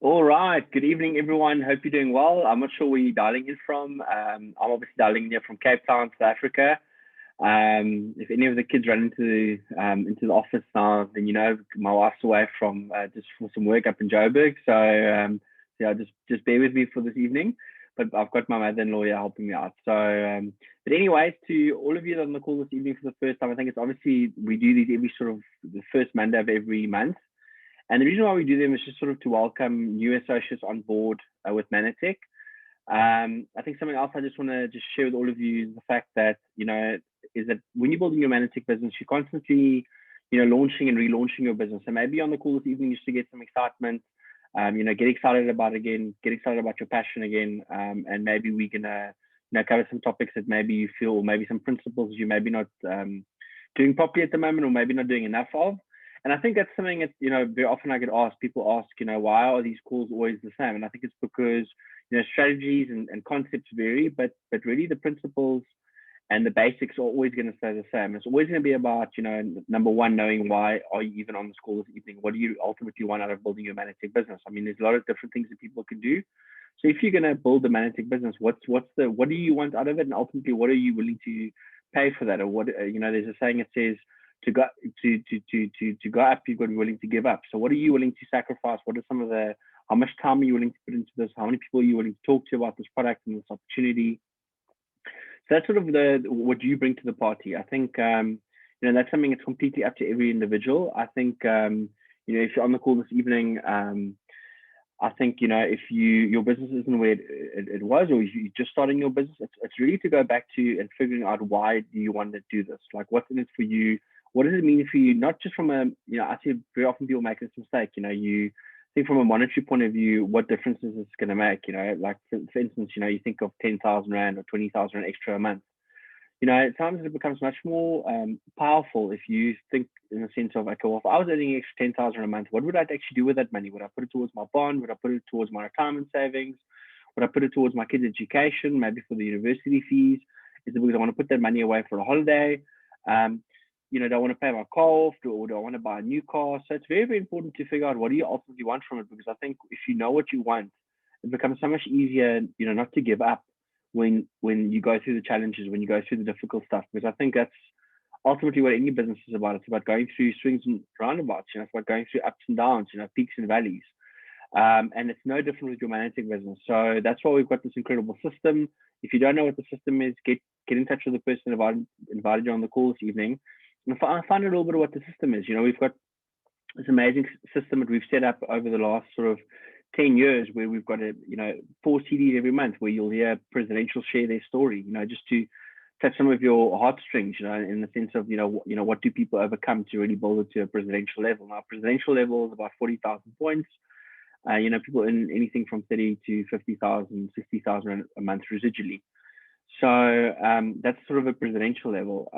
All right. Good evening, everyone. Hope you're doing well. I'm not sure where you're dialing in from. I'm obviously dialing in here from Cape Town, South Africa. If any of the kids run into the office now, then you know my wife's away from just for some work up in Joburg. So just bear with me for this evening. But I've got my mother-in-law here helping me out. But anyways, to all of you that are on the call this evening for the first time, I think it's obviously we do these every sort of the first Monday of every month. And the reason why we do them is just sort of to welcome new associates on board with Manatech. I think something else I just want to just share with all of you is the fact that, is that when you're building your Manatech business, you're constantly, launching and relaunching your business. So maybe on the call this evening, just to get some excitement, get excited about it again, get excited about your passion again. And maybe we're going to, cover some topics that maybe you feel, or maybe some principles you maybe not doing properly at the moment, or maybe not doing enough of. And I think that's something that, very often I get asked, people ask, why are these calls always the same? And I think it's because, strategies and concepts vary, but really the principles and the basics are always going to stay the same. It's always going to be about, number one, knowing why are you even on this call this evening? What do you ultimately want out of building your Manatech business? I mean, there's a lot of different things that people can do. So if you're going to build a Manatech business, what do you want out of it? And ultimately, what are you willing to pay for that? Or what, there's a saying that says, to go up, you've got to be willing to give up. So what are you willing to sacrifice? What are some of the, how much time are you willing to put into this? How many people are you willing to talk to about this product and this opportunity? So that's sort of what you bring to the party. I think, that's something that's completely up to every individual. I think, if you're on the call this evening, I think, if your business isn't where it was, or you're just starting your business, it's really to go back to and figuring out why do you want to do this? Like, what's in it for you? What does it mean for you? Not just from a, I see very often people make this mistake, you think from a monetary point of view, what difference is this going to make? Like for instance, you think of 10,000 Rand or 20,000 Rand extra a month. At times it becomes much more powerful if you think in the sense of, okay, well, if I was earning extra 10,000 a month, what would I actually do with that money? Would I put it towards my bond? Would I put it towards my retirement savings? Would I put it towards my kids' education, maybe for the university fees? Is it because I want to put that money away for a holiday? Do I want to pay my car off, or do I want to buy a new car? So it's very, very important to figure out what do you ultimately want from it, because I think if you know what you want, it becomes so much easier, not to give up when you go through the challenges, when you go through the difficult stuff, because I think that's ultimately what any business is about. It's about going through swings and roundabouts, it's about going through ups and downs, peaks and valleys. And it's no different with your Manatech business. So that's why we've got this incredible system. If you don't know what the system is, get in touch with the person invited you on the call this evening, and find out a little bit of what the system is. We've got this amazing system that we've set up over the last sort of 10 years, where we've got 4 CDs every month where you'll hear presidentials share their story, just to touch some of your heartstrings, in the sense of, what do people overcome to really build it to a presidential level. Now, presidential level is about 40,000 points. People in anything from 30 to 50,000, 60,000 a month residually. So that's sort of a presidential level.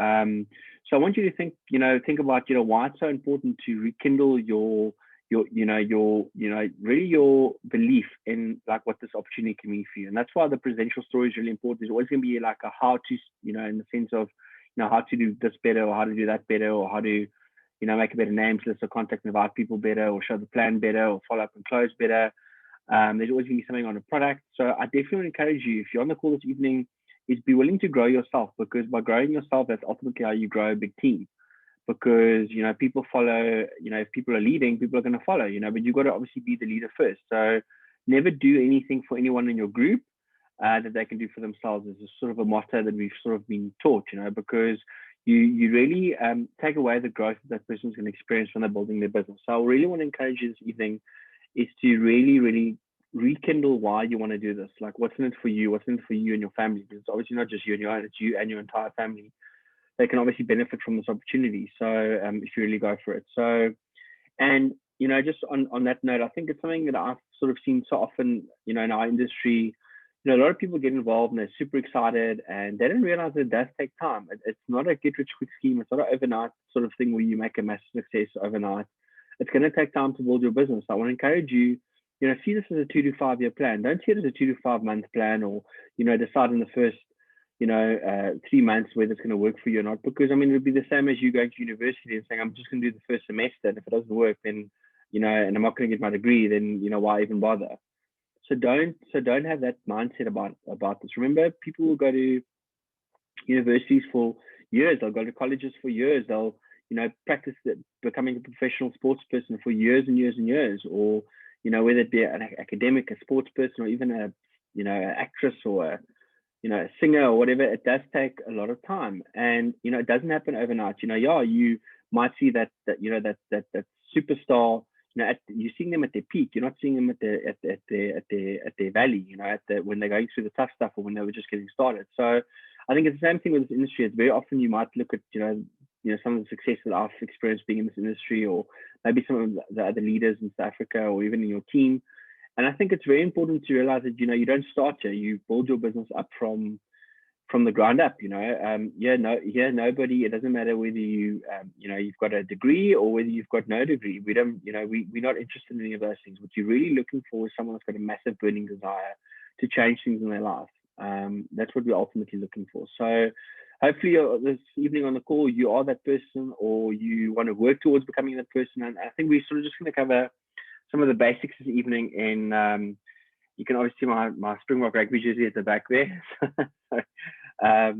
So I want you to think about, why it's so important to rekindle your really your belief in like what this opportunity can mean for you. And that's why the presidential story is really important. There's always going to be like a how to, in the sense of, how to do this better, or how to do that better, or how to, make a better names list, or contact and invite people better, or show the plan better, or follow up and close better. There's always going to be something on a product. So I definitely encourage you, if you're on the call this evening, is be willing to grow yourself, because by growing yourself, that's ultimately how you grow a big team. Because, people follow, if people are leading, people are going to follow, but you've got to obviously be the leader first. So never do anything for anyone in your group that they can do for themselves, is a sort of a motto that we've sort of been taught, because you really take away the growth that person's going to experience when they're building their business. So I really want to encourage you this evening is to really, really rekindle why you want to do this. Like, what's in it for you? What's in it for you and your family? Because it's obviously not just you and your own, it's you and your entire family. They can obviously benefit from this opportunity. So if you really go for it. So, and, just on that note, I think it's something that I've sort of seen so often, in our industry. A lot of people get involved and they're super excited, and they don't realize that it does take time. It's not a get rich quick scheme. It's not an overnight sort of thing where you make a massive success overnight. It's going to take time to build your business. I want to encourage you, see this as a 2 to 5 year plan. Don't see it as a 2 to 5 month plan, or, decide in the first 3 months whether it's going to work for you or not. Because, I mean, it would be the same as you going to university and saying, I'm just going to do the first semester. And if it doesn't work, then and I'm not going to get my degree, then, why even bother? So don't have that mindset about this. Remember, people will go to universities for years. They'll go to colleges for years. They'll, practice becoming a professional sports person for years and years and years, or, whether it be an academic, a sports person, or even an actress or a singer or whatever. It does take a lot of time, and it doesn't happen overnight. Yeah, you might see that superstar. You're seeing them at their peak. You're not seeing them at their valley. When they're going through the tough stuff, or when they were just getting started. So I think it's the same thing with this industry. It's very often you might look at some of the success that I've experienced being in this industry, or maybe some of the other leaders in South Africa, or even in your team. And I think it's very important to realize that you don't start here. You build your business up from the ground up. Nobody. It doesn't matter whether you've got a degree or whether you've got no degree. We don't. We're not interested in any of those things. What you're really looking for is someone that's got a massive burning desire to change things in their life. That's what we're ultimately looking for. So hopefully this evening on the call, you are that person, or you want to work towards becoming that person. And I think we're sort of just going to cover some of the basics this evening. And you can obviously see my Springbok rugby jersey at the back there. So, that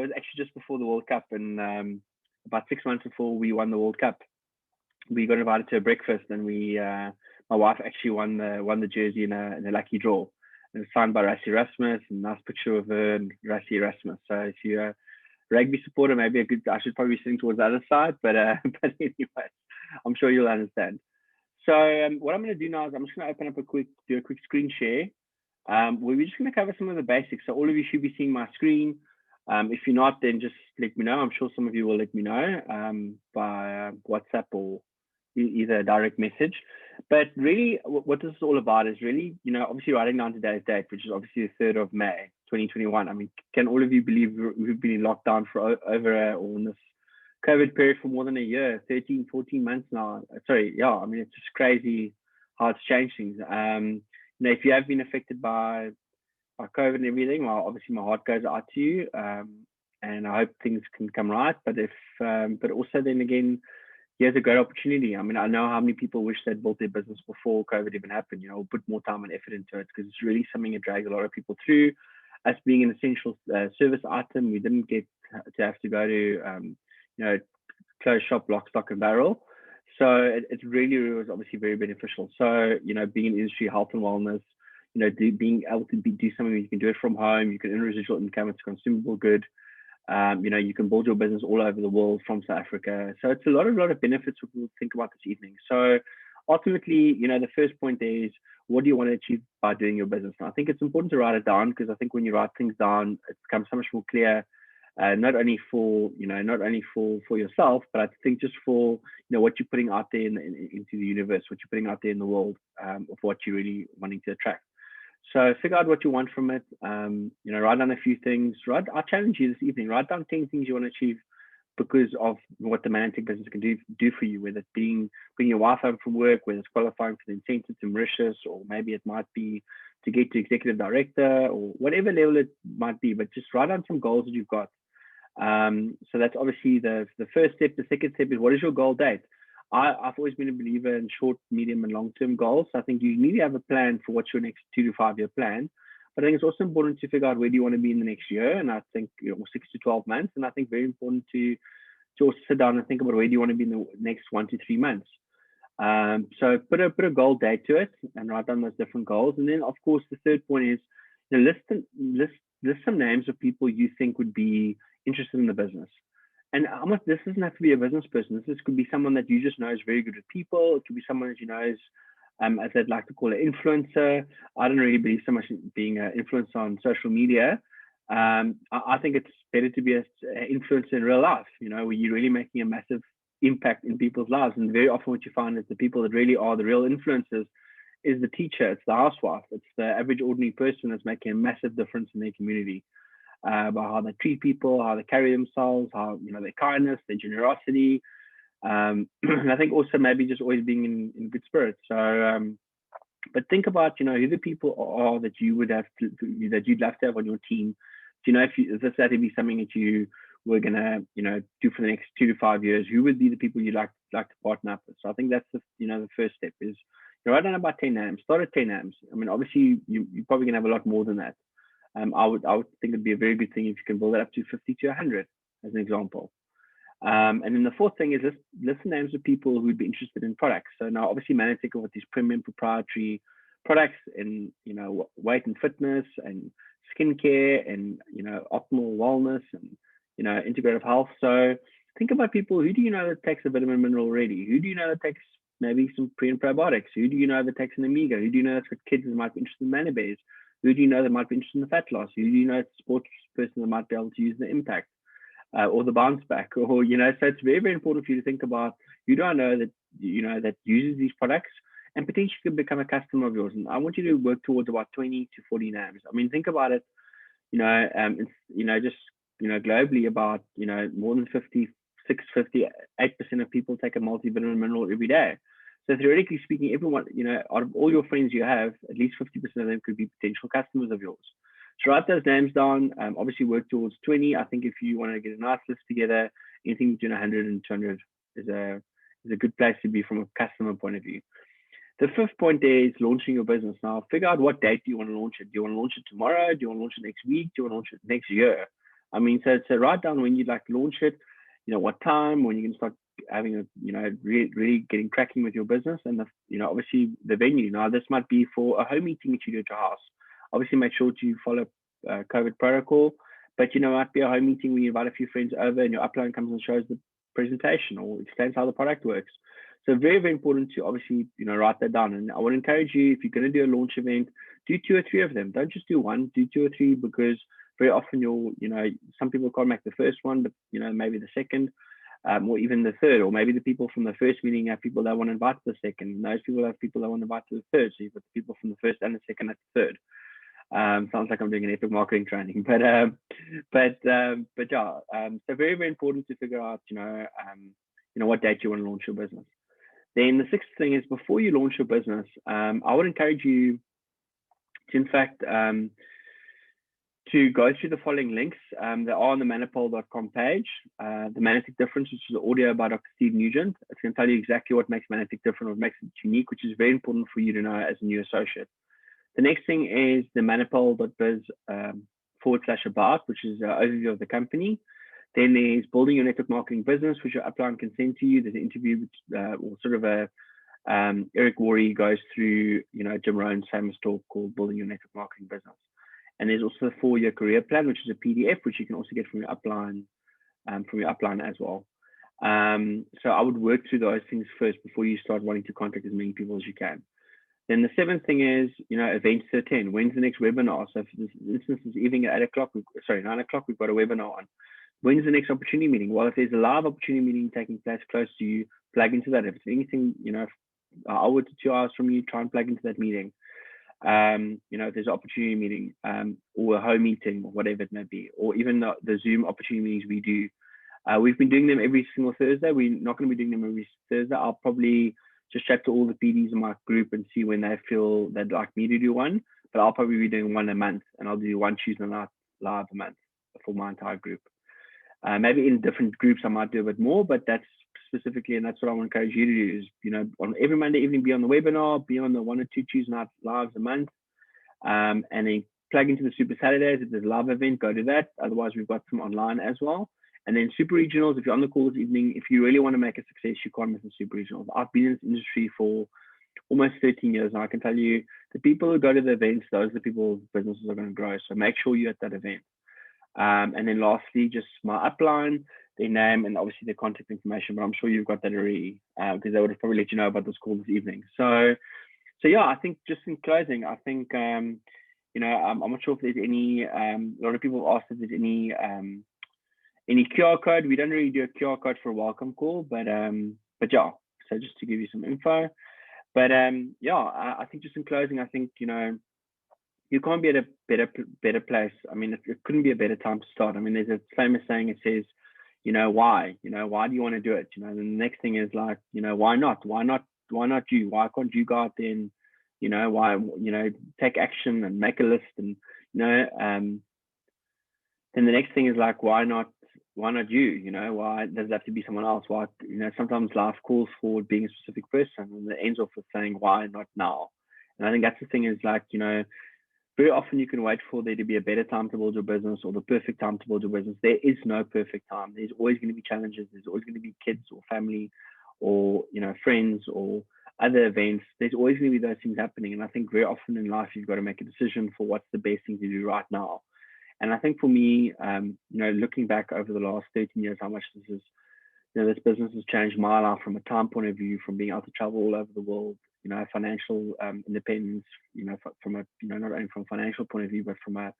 was actually just before the World Cup, and about 6 months before we won the World Cup, we got invited to a breakfast, and my wife actually won the jersey in a lucky draw. And it was signed by Rassie Erasmus, and nice picture of her and Rassie Erasmus. So if you're a rugby supporter, maybe I should probably be sitting towards the other side, but anyway, I'm sure you'll understand. So what I'm going to do now is I'm just going to open up do a quick screen share. We're just going to cover some of the basics. So all of you should be seeing my screen. If you're not, then just let me know. I'm sure some of you will let me know by WhatsApp or either a direct message. But really, what this is all about is really, obviously writing down today's date, which is obviously the 3rd of May, 2021. I mean, can all of you believe we've been in lockdown for over or in this COVID period for more than a year, 13, 14 months now? Sorry, yeah, I mean, it's just crazy how it's changed things. If you have been affected by COVID and everything, well, obviously my heart goes out to you, and I hope things can come right. But also then again, here's a great opportunity. I mean, I know how many people wish they'd built their business before COVID even happened. Put more time and effort into it, because it's really something that drags a lot of people through. Us being an essential service item, we didn't get to have to go to close shop, lock, stock, and barrel. So it really was obviously very beneficial. So, being in industry, health and wellness, being able to do something, you can do it from home, you can earn residual income, it's a consumable good. You can build your business all over the world from South Africa. So it's a lot of benefits we'll think about this evening. So ultimately, the first point there is, what do you want to achieve by doing your business? And I think it's important to write it down, because I think when you write things down, it becomes so much more clear. Not only for yourself, but I think just for what you're putting out there into the universe, what you're putting out there in the world, of what you're really wanting to attract. So figure out what you want from it. Write down a few things. I challenge you this evening. Write down 10 things you want to achieve because of what the Manantech business can do for you. Whether it's bringing your wife home from work, whether it's qualifying for the incentive to Mauritius, or maybe it might be to get to executive director, or whatever level it might be. But just write down some goals that you've got. So that's obviously the first step. The second step is, what is your goal date? I've always been a believer in short, medium, and long-term goals. So I think you need to have a plan for what's your next 2 to 5 year plan. But I think it's also important to figure out where do you want to be in the next year, and I think 6 to 12 months. And I think very important to also sit down and think about where do you want to be in the next 1 to 3 months. So put a goal date to it and write down those different goals. And then, of course, the third point is, list some names of people you think would be interested in the business. And this doesn't have to be a business person. This could be someone that you just know is very good with people. It could be someone that you know is, as I'd like to call it, influencer. I don't really believe so much in being an influencer on social media. I think it's better to be an influencer in real life, where you're really making a massive impact in people's lives. And very often what you find is the people that really are the real influencers is the teacher, it's the housewife, it's the average ordinary person that's making a massive difference in their community. About how they treat people, how they carry themselves, how their kindness, their generosity, and I think also maybe just always being in good spirits. So, but think about who the people are that you would have that you'd love to have on your team. If this had to be something that you we're gonna, do for the next 2 to 5 years. Who would be the people you'd like to partner up with? So I think that's the first step is write down about 10 names. Start at 10 names. I mean, obviously you're probably gonna have a lot more than that. I would think it'd be a very good thing if you can build it up to 50 to 100 as an example. And then the fourth thing is list the names of people who'd be interested in products. So now obviously Manatech with these premium proprietary products in weight and fitness and skincare and optimal wellness and integrative health. So think about people. Who do you know that takes a vitamin mineral already? Who do you know that takes maybe some pre and probiotics? Who do you know that takes an omega? Who do you know that's got kids that might be interested in Manabears? Who do you know that might be interested in the fat loss? Who do you know that's a sports person that might be able to use the impact or the bounce back? Or so it's very, very important for you to think about who do I know that that uses these products and potentially could become a customer of yours. And I want you to work towards about 20 to 40 names. I mean, think about it. Just globally about more than 58% of people take a multivitamin mineral every day. So theoretically speaking, everyone, out of all your friends you have, at least 50% of them could be potential customers of yours. So write those names down. Obviously work towards 20. I think if you want to get a nice list together, anything between 100 and 200 is a good place to be from a customer point of view. The fifth point there is launching your business. Now, figure out what date do you want to launch it. Do you want to launch it tomorrow? Do you want to launch it next week? Do you want to launch it next year? I mean, so write down when you'd like to launch it, what time, when you can start having really getting cracking with your business, and obviously the venue. Now, this might be for a home meeting that you do at your house. Obviously, make sure to follow COVID protocol, but it might be a home meeting where you invite a few friends over and your upline comes and shows the presentation or explains how the product works. So very, very important to obviously, write that down. And I would encourage you, if you're going to do a launch event, do 2 or 3 of them. Don't just do one, do 2 or 3, because very often some people can't make the first one, but maybe the second, or even the third, or maybe the people from the first meeting have people that want to invite to the second. And those people have people that want to invite to the third. So you've got the people from the first and the second at the third. Sounds like I'm doing an epic marketing training, but yeah. So very, very important to figure out, what date you want to launch your business. Then the sixth thing is, before you launch your business, I would encourage you to, in fact, to go through the following links. They are on the manipole.com page. The Manatech Difference, which is audio by Dr. Steve Nugent. It's going to tell you exactly what makes Manatech different, what makes it unique, which is very important for you to know as a new associate. The next thing is the manipole.biz /about, which is an overview of the company. Then there's building your network marketing business, which your upline can send to you. There's an interview, or sort of a Eric Worre goes through, Jim Rohn's famous talk called Building Your Network Marketing Business. And there's also the 4-year career plan, which is a PDF, which you can also get from your upline, as well. So I would work through those things first before you start wanting to contact as many people as you can. Then the seventh thing is, events to attend. When's the next webinar? So for this instance, this evening at 9 o'clock, we've got a webinar on. When's the next opportunity meeting? Well, if there's a live opportunity meeting taking place close to you, plug into that. If it's anything, an hour to 2 hours from you, try and plug into that meeting. If there's an opportunity meeting, or a home meeting, or whatever it may be, or even the Zoom opportunity meetings we do. We've been doing them every single Thursday. We're not going to be doing them every Thursday. I'll probably just chat to all the PDs in my group and see when they feel they'd like me to do one. But I'll probably be doing one a month, and I'll do one Tuesday night live a month for my entire group. Maybe in different groups I might do a bit more, but that's specifically, and that's what I want to encourage you to do is, on every Monday evening, be on the webinar, be on the 1 or 2 Tuesday night lives a month, and then plug into the Super Saturdays. If there's a live event, go to that. Otherwise, we've got some online as well. And then super regionals, if you're on the call this evening, if you really want to make a success, you can't miss the super regionals. I've been in this industry for almost 13 years now. I can tell you the people who go to the events, those are the people whose businesses are going to grow. So make sure you're at that event. And then lastly, just my upline, their name, and obviously their contact information, but I'm sure you've got that already, because they would have probably let you know about this call this evening. So yeah, I think just in closing, I think, I'm not sure if there's any, a lot of people asked if there's any QR code. We don't really do a QR code for a welcome call, but yeah, so just to give you some info. But yeah, I think just in closing, I think, you can't be at a better place. I mean, it couldn't be a better time to start. I mean, there's a famous saying, it says, why? Why do you want to do it? And the next thing is like, why not? Why not you? Why can't you go out there and, why, take action and make a list and, then the next thing is like, why not why not you? You know, why does it have to be someone else? Why, you know, sometimes life calls for being a specific person, and it ends off with saying, why not now? And I think that's the thing is like, you know, very often you can wait for there to be a better time to build your business or the perfect time to build your business. There is no perfect time. There's always going to be challenges. There's always going to be kids or family or, you know, friends or other events. There's always going to be those things happening. And I think very often in life, you've got to make a decision for what's the best thing to do right now. And I think for me, you know, looking back over the last 13 years, how much this is, you know, this business has changed my life from a time point of view, from being able to travel all over the world, you know, financial independence, you know, from a, you know, not only from a financial point of view, but from a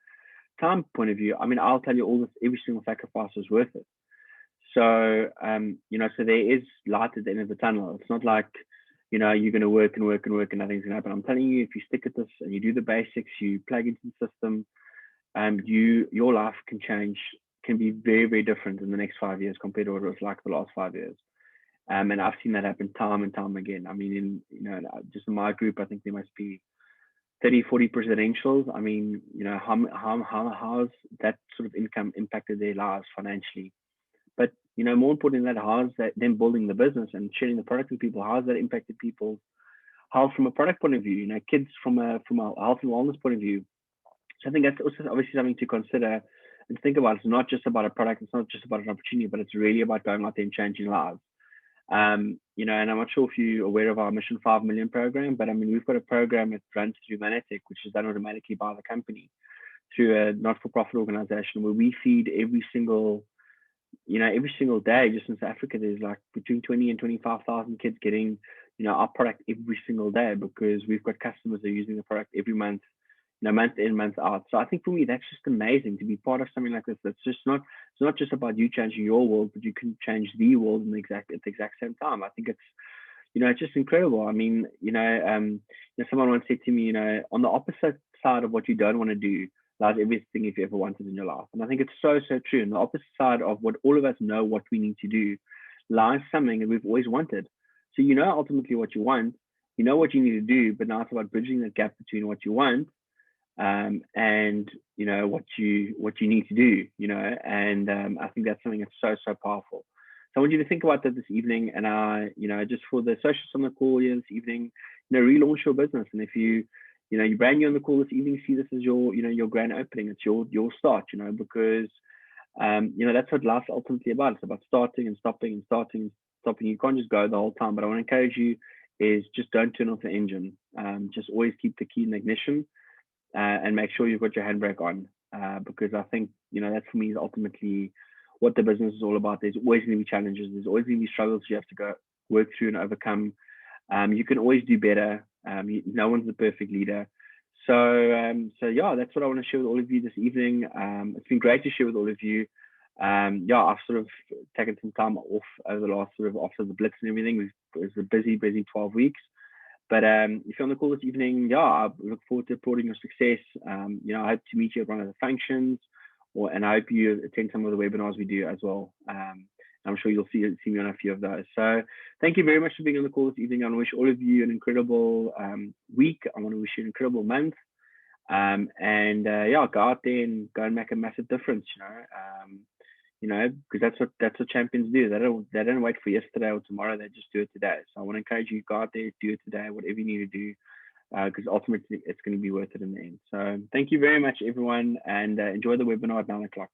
time point of view. I mean, I'll tell you all this, every single sacrifice was worth it. So, you know, so there is light at the end of the tunnel. It's not like, you know, you're going to work and work and work and nothing's going to happen. I'm telling you, if you stick at this and you do the basics, you plug into the system, your life can change, can be very, very different in the next 5 years compared to what it was like the last 5 years. And I've seen that happen time and time again. I mean, in, you know, just in my group, I think there must be 30, 40 presidentials. I mean, you know, how's that sort of income impacted their lives financially? But, you know, more important than that, how's that them building the business and sharing the product with people? How's that impacted people's health from a product point of view? You know, kids from a health and wellness point of view. So I think that's also obviously something to consider and think about. It's not just about a product. It's not just about an opportunity, but it's really about going out there and changing lives. You know, and I'm not sure if you're aware of our Mission 5 Million program, but I mean, we've got a program that runs through Manatech, which is done automatically by the company through a not-for-profit organization where we feed every single, you know, every single day just in South Africa. There's like between 20 and 25,000 kids getting, you know, our product every single day because we've got customers that are using the product every month, you know, month in, month out. So I think for me, that's just amazing to be part of something like this. That's just not, it's not just about you changing your world, but you can change the world in at the exact same time. I think it's, you know, it's just incredible. I mean, you know, someone once said to me, you know, on the opposite side of what you don't want to do lies everything you've ever wanted in your life. And I think it's so, so true. And the opposite side of what all of us know what we need to do lies something that we've always wanted. So you know ultimately what you want, you know what you need to do, but now it's about bridging that gap between what you want and you know what you need to do, you know, and I think that's something that's so, so powerful. So I want you to think about that this evening, and you know, just for the socials on the call here this evening, you know, relaunch your business. And if you know, you're brand new on the call this evening, see this as your, you know, your grand opening. It's your start, you know, because you know, that's what life's ultimately about. It's about starting and stopping and starting and stopping. You can't just go the whole time. But I want to encourage you is just don't turn off the engine. Just always keep the key in the ignition and make sure you've got your handbrake on because I think, you know, that for me is ultimately what the business is all about. There's always going to be challenges. There's always going to be struggles you have to go work through and overcome. You can always do better. No one's the perfect leader. So yeah, that's what I want to share with all of you this evening. It's been great to share with all of you. Yeah, I've sort of taken some time off over the last sort of after the blitz and everything. It was a busy 12 weeks. But if you're on the call this evening, yeah, I look forward to reporting your success. You know, I hope to meet you at one of the functions, and I hope you attend some of the webinars we do as well. I'm sure you'll see me on a few of those. So thank you very much for being on the call this evening. I want to wish all of you an incredible week. I want to wish you an incredible month. Yeah, go out there and go and make a massive difference. You know, because that's what champions do. They don't wait for yesterday or tomorrow. They just do it today. So I want to encourage you, go out there, do it today, whatever you need to do, because ultimately it's going to be worth it in the end. So thank you very much, everyone, and enjoy the webinar at 9 o'clock.